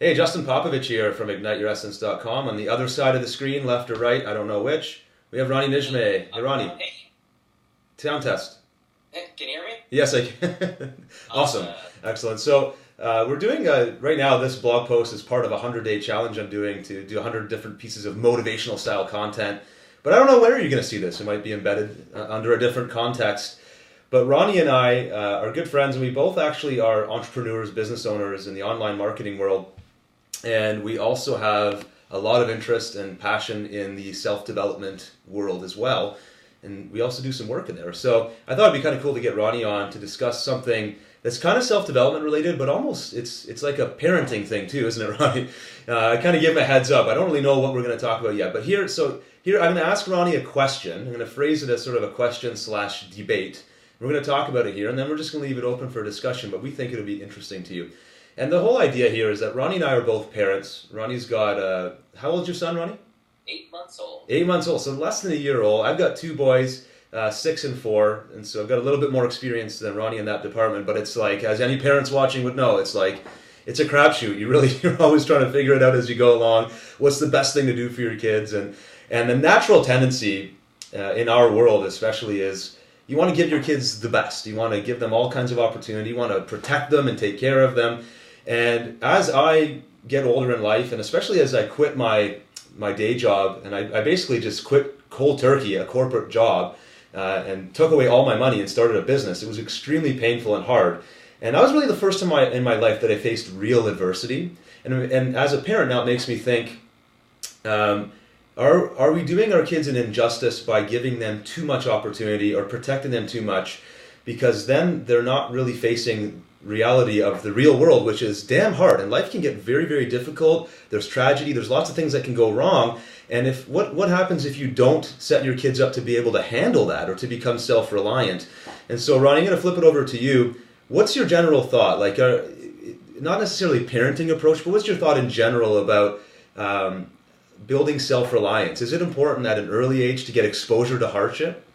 Hey, Justin Popovich here from IgniteYourEssence.com. On the other side of the screen, left or right, I don't know which, we have Ronnie Nijmeh. Hey, Ronnie. Hey, Sound test. hey, can you hear me? Yes, I can. Awesome. Excellent. So we're doing, right now, this blog post is part of a 100-day challenge I'm doing to do 100 different pieces of motivational style content. But I don't know where you're going to see this. It might be embedded under a different context. But Ronnie and I are good friends, and we both actually are entrepreneurs, business owners in the online marketing world. And we also have a lot of interest and passion in the self-development world as well. And we also do some work in there. So I thought it'd be kind of cool to get Ronnie on to discuss something that's kind of self-development related, but almost it's like a parenting thing too, isn't it, Ronnie? I kind of gave him a heads up. I don't really know what we're going to talk about yet. But here I'm going to ask Ronnie a question. I'm going to phrase it as sort of a question/debate. We're going to talk about it here, and then we're just going to leave it open for a discussion, but we think it'll be interesting to you. And the whole idea here is that Ronnie and I are both parents. Ronnie's got, how old's your son, Ronnie? 8 months old. 8 months old, so less than a year old. I've got two boys, 6 and 4, and so I've got a little bit more experience than Ronnie in that department, but it's like, as any parents watching would know, it's like, it's a crapshoot. You're always trying to figure it out as you go along. What's the best thing to do for your kids? And the natural tendency in our world especially is, you want to give your kids the best. You want to give them all kinds of opportunity. You want to protect them and take care of them. And as I get older in life, and especially as I quit my day job, and I basically just quit cold turkey, a corporate job, and took away all my money and started a business. It was extremely painful and hard. And that was really the first time in my life that I faced real adversity. And as a parent now, it makes me think, are we doing our kids an injustice by giving them too much opportunity or protecting them too much? Because then they're not really facing reality of the real world, which is damn hard. And life can get very, very difficult. There's tragedy. There's lots of things that can go wrong. And what happens if you don't set your kids up to be able to handle that or to become self-reliant? And so, Ronnie, I'm going to flip it over to you. What's your general thought? Like, not necessarily parenting approach, but what's your thought in general about building self-reliance? Is it important at an early age to get exposure to hardship?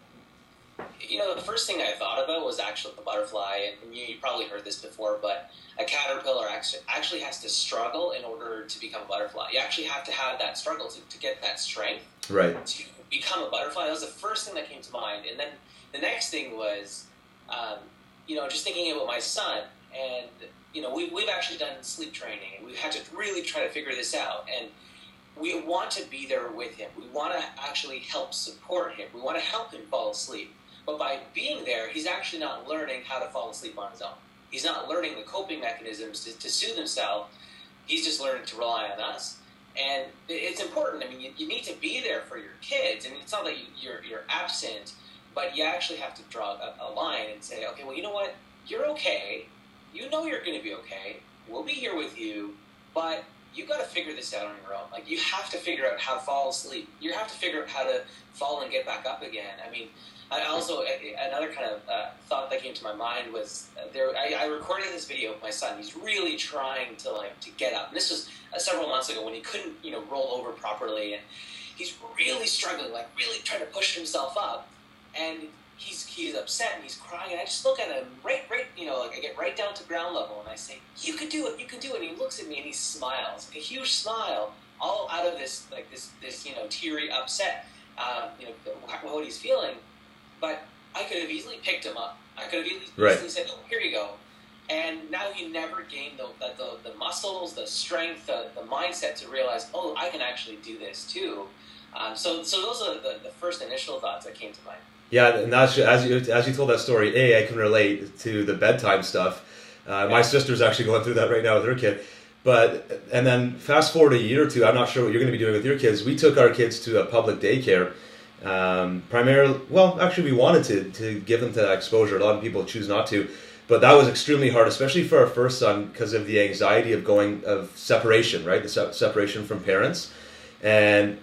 You know, the first thing I thought about was actually the butterfly, and you probably heard this before, but a caterpillar actually has to struggle in order to become a butterfly. You actually have to have that struggle to get that strength, right, to become a butterfly. That was the first thing that came to mind. And then the next thing was, just thinking about my son, and, we've actually done sleep training, and we've had to really try to figure this out, and we want to be there with him. We want to actually help support him. We want to help him fall asleep. But by being there, he's actually not learning how to fall asleep on his own. He's not learning the coping mechanisms to soothe himself. He's just learning to rely on us. And it's important. I mean, you need to be there for your kids. And it's not that you're absent, but you actually have to draw a line and say, okay, well, you know what? You're okay. You know you're going to be okay. We'll be here with you. But you got to figure this out on your own. Like, you have to figure out how to fall asleep. You have to figure out how to fall and get back up again. I mean, I also, another kind of thought that came to my mind was I recorded this video of my son. He's really trying to get up. And this was several months ago when he couldn't, roll over properly, and he's really struggling, really trying to push himself up. And he's upset and he's crying. And I just look at him right, I get right down to ground level, and I say, "You can do it, you can do it." And he looks at me and he smiles, a huge smile, all out of this teary upset, what he's feeling. But I could have easily picked him up. I could have easily said, "Oh, here you go." And now he never gained the muscles, the strength, the mindset to realize, oh, I can actually do this too. So those are the first initial thoughts that came to mind. Yeah, and that's, as you told that story, I can relate to the bedtime stuff. My sister's actually going through that right now with her kid. And then fast forward a year or two, I'm not sure what you're going to be doing with your kids. We took our kids to a public daycare. Actually we wanted to give them to that exposure. A lot of people choose not to, but that was extremely hard, especially for our first son, because of the anxiety of separation, right? The separation from parents. And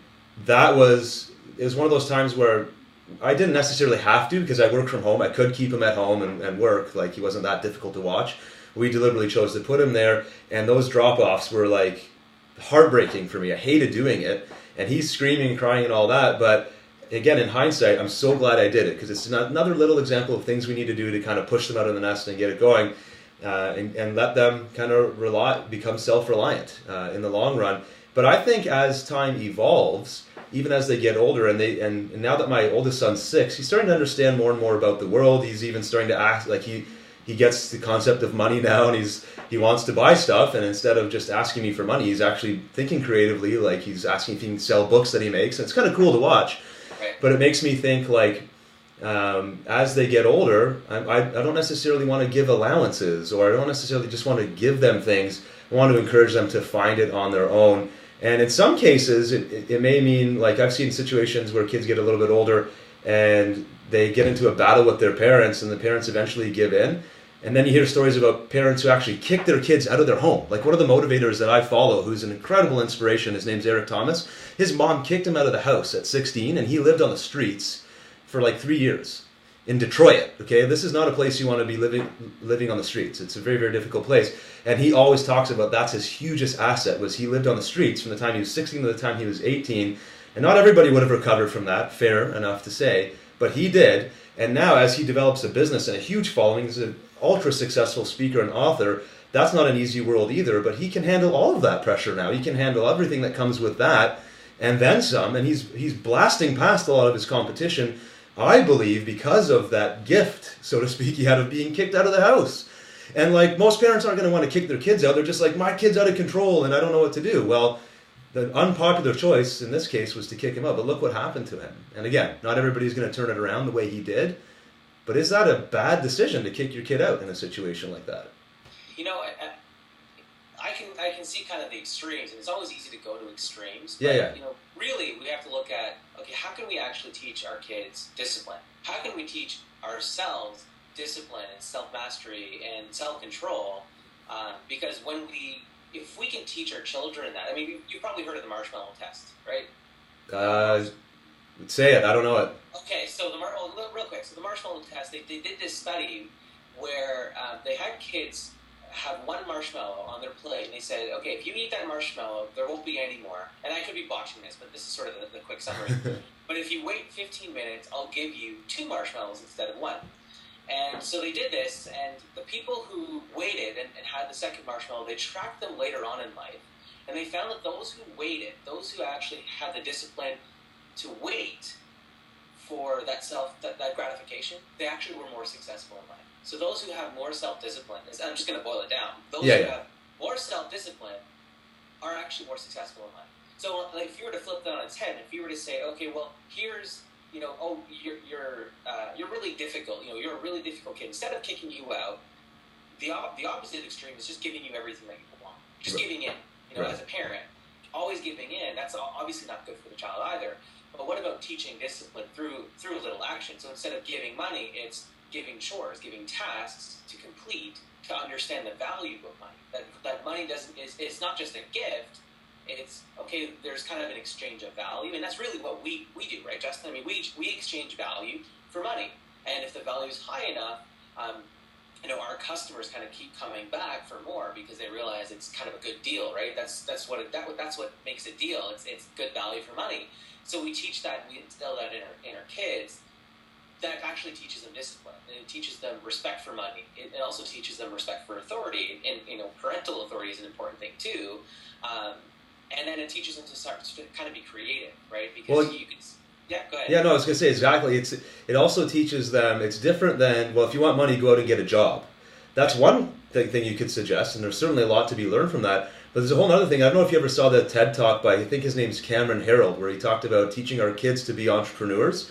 it was one of those times where I didn't necessarily have to, because I work from home. I could keep him at home and work. Like, he wasn't that difficult to watch. We deliberately chose to put him there, and those drop-offs were heartbreaking for me. I hated doing it, and he's screaming and crying and all that, but again, in hindsight, I'm so glad I did it, because it's another little example of things we need to do to kind of push them out of the nest and get it going. and let them kind of become self-reliant in the long run. But I think as time evolves, even as they get older, and now that my oldest son's 6, he's starting to understand more and more about the world. He's even starting to act like he gets the concept of money now, and he wants to buy stuff, and instead of just asking me for money, he's actually thinking creatively, like he's asking if he can sell books that he makes, and it's kind of cool to watch. Right. But it makes me think, like, as they get older, I don't necessarily want to give allowances, or I don't necessarily just want to give them things. I want to encourage them to find it on their own. And in some cases, it may mean, like I've seen situations where kids get a little bit older and they get into a battle with their parents, and the parents eventually give in. And then you hear stories about parents who actually kick their kids out of their home. Like one of the motivators that I follow, who's an incredible inspiration, his name's Eric Thomas. His mom kicked him out of the house at 16, and he lived on the streets for like 3 years in Detroit. Okay, this is not a place you want to be living on the streets. It's a very, very difficult place. And he always talks about that's his hugest asset, was he lived on the streets from the time he was 16 to the time he was 18. And not everybody would have recovered from that, fair enough to say, but he did. And now as he develops a business and a huge following, he's an ultra successful speaker and author. That's not an easy world either, but he can handle all of that pressure now. He can handle everything that comes with that and then some, and he's blasting past a lot of his competition, I believe, because of that gift, so to speak, he had of being kicked out of the house. And like most parents aren't going to want to kick their kids out. They're just like, my kid's out of control and I don't know what to do. Well, the unpopular choice in this case was to kick him out, but look what happened to him. And again, not everybody's going to turn it around the way he did, but is that a bad decision to kick your kid out in a situation like that? You know, I can see kind of the extremes, and it's always easy to go to extremes. Yeah, but, yeah. You know, really, we have to look at, okay, how can we actually teach our kids discipline? How can we teach ourselves discipline and self-mastery and self-control? Because if we can teach our children that, I mean, you've probably heard of the marshmallow test, right? Say it. I don't know it. Okay, so real quick. So the marshmallow test, they did this study where they had kids have one marshmallow on their plate, and they said, okay, if you eat that marshmallow, there won't be any more. And I could be botching this, but this is sort of the quick summary. But if you wait 15 minutes, I'll give you 2 marshmallows instead of 1. And so they did this, and the people who waited and had the second marshmallow, they tracked them later on in life, and they found that those who waited, those who actually had the discipline to wait for that gratification, they actually were more successful in life. So those who have more self-discipline, I'm just going to boil it down, those who have more self-discipline are actually more successful in life. So like, if you were to flip that on its head, if you were to say, okay, well, here's, you know, oh, you're really difficult, you know, you're a really difficult kid. Instead of kicking you out, the opposite extreme is just giving you everything that you want. Just giving in, you know, as a parent. Always giving in, that's obviously not good for the child either. But what about teaching discipline through a little action? So instead of giving money, it's giving chores, giving tasks to complete, to understand the value of money. That money it's not just a gift. It's, okay, there's kind of an exchange of value, and that's really what we do, right, Justin? I mean, we exchange value for money, and if the value is high enough, you know, our customers kind of keep coming back for more because they realize it's kind of a good deal, right? That's what makes a deal. It's good value for money. So we teach that, we instill that in our kids. That actually teaches them discipline, and it teaches them respect for money. It also teaches them respect for authority, and you know, parental authority is an important thing too. And then it teaches them to start to kind of be creative, right? Because you can. Yeah, go ahead. Yeah, no, I was going to say exactly. It also teaches them. It's different than, well, if you want money, go out and get a job. That's one thing you could suggest, and there's certainly a lot to be learned from that. But there's a whole other thing. I don't know if you ever saw that TED Talk by, I think his name's Cameron Herold, where he talked about teaching our kids to be entrepreneurs.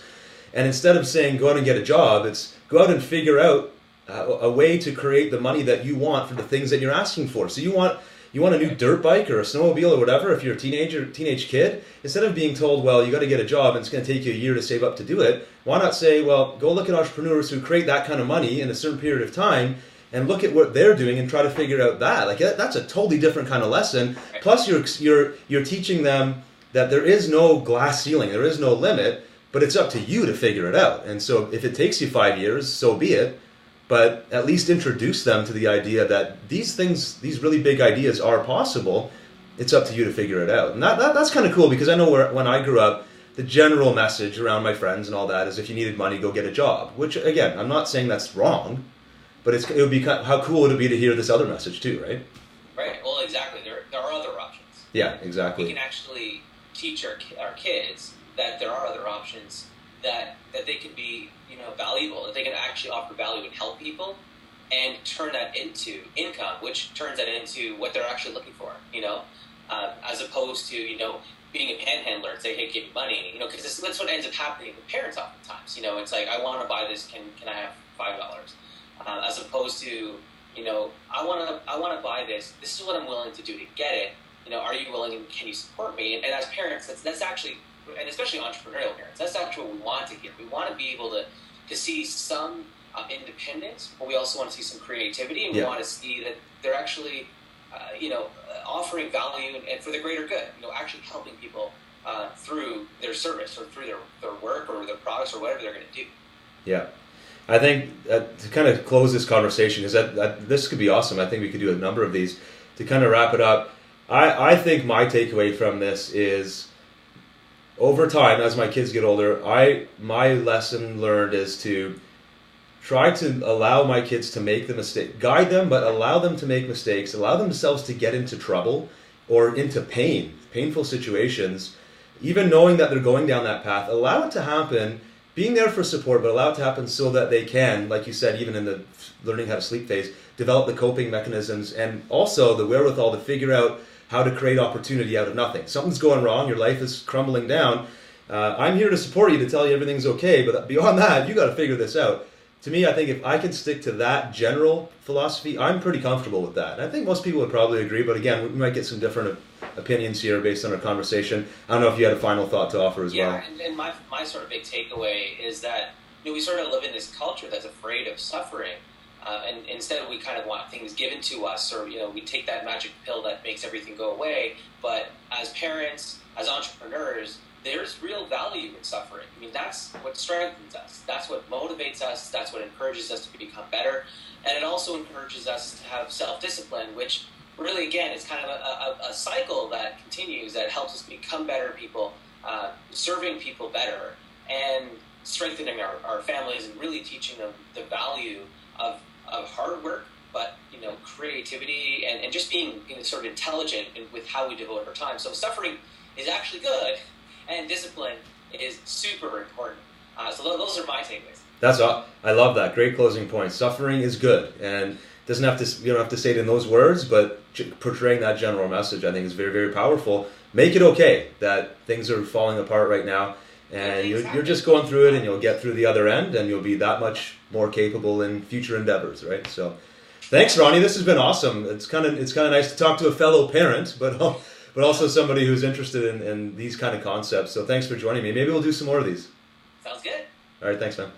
And instead of saying go out and get a job, it's go out and figure out a way to create the money that you want for the things that you're asking for. So you want a new dirt bike or a snowmobile or whatever, if you're a teenage kid, instead of being told, well, you got to get a job and it's going to take you a year to save up to do it, why not say, well, go look at entrepreneurs who create that kind of money in a certain period of time and look at what they're doing and try to figure out that. Like, that's a totally different kind of lesson. Plus, you're teaching them that there is no glass ceiling, there is no limit, but it's up to you to figure it out. And so if it takes you 5 years, so be it. But at least introduce them to the idea that these things, these really big ideas are possible. It's up to you to figure it out. And that's kind of cool, because I know when I grew up, the general message around my friends and all that is if you needed money, go get a job. Which, again, I'm not saying that's wrong. but it would be how cool would it be to hear this other message too, right? Right. Well, exactly. There are other options. Yeah, exactly. We can actually teach our kids that there are other options, that they can be, valuable, that they can actually offer value and help people, and turn that into income, which turns that into what they're actually looking for, as opposed to, being a panhandler and say, hey, give me money, because that's what ends up happening with parents oftentimes. It's like, I want to buy this, can I have $5? As opposed to, I want to buy this. This is what I'm willing to do to get it. Are you willing and can you support me? And as parents, that's actually, and especially entrepreneurial parents, that's actually what we want to hear. We want to be able to see some independence, but we also want to see some creativity, and we want to see that they're actually, offering value and for the greater good. Actually helping people through their service or through their work or their products or whatever they're going to do. Yeah. I think to kind of close this conversation, because this could be awesome. I think we could do a number of these. To kind of wrap it up, I think my takeaway from this is, over time, as my kids get older, my lesson learned is to try to allow my kids to make the mistake, guide them, but allow them to make mistakes, allow themselves to get into trouble or into painful situations, even knowing that they're going down that path. Allow it to happen, being there for support, but allow it to happen so that they can, like you said, even in the learning how to sleep phase, develop the coping mechanisms and also the wherewithal to figure out how to create opportunity out of nothing. Something's going wrong, your life is crumbling down. I'm here to support you, to tell you everything's okay, but beyond that, you got to figure this out. To me, I think if I can stick to that general philosophy, I'm pretty comfortable with that. And I think most people would probably agree, but again, we might get some different opinions here based on our conversation. I don't know if you had a final thought to offer as well. Yeah, and my sort of big takeaway is that we sort of live in this culture that's afraid of suffering, and instead we kind of want things given to us, or we take that magic pill that makes everything go away. But as parents, as entrepreneurs, there's real value in suffering. I mean, that's what strengthens us. That's what motivates us. That's what encourages us to become better. And it also encourages us to have self-discipline, which really, again, is kind of a cycle that continues, that helps us become better people, serving people better, and strengthening our families, and really teaching them the value of hard work, but creativity, and just being sort of intelligent with how we devote our time. So suffering is actually good, and discipline is super important. So those are my takeaways. I love that. Great closing point. Suffering is good, and you don't have to say it in those words, but portraying that general message, I think, is very, very powerful. Make it okay that things are falling apart right now, and you're just going through it, and you'll get through the other end, and you'll be that much more capable in future endeavors, right? So, thanks, Ronnie. This has been awesome. It's kind of nice to talk to a fellow parent, but also somebody who's interested in these kind of concepts. So thanks for joining me. Maybe we'll do some more of these. Sounds good. All right, thanks, man.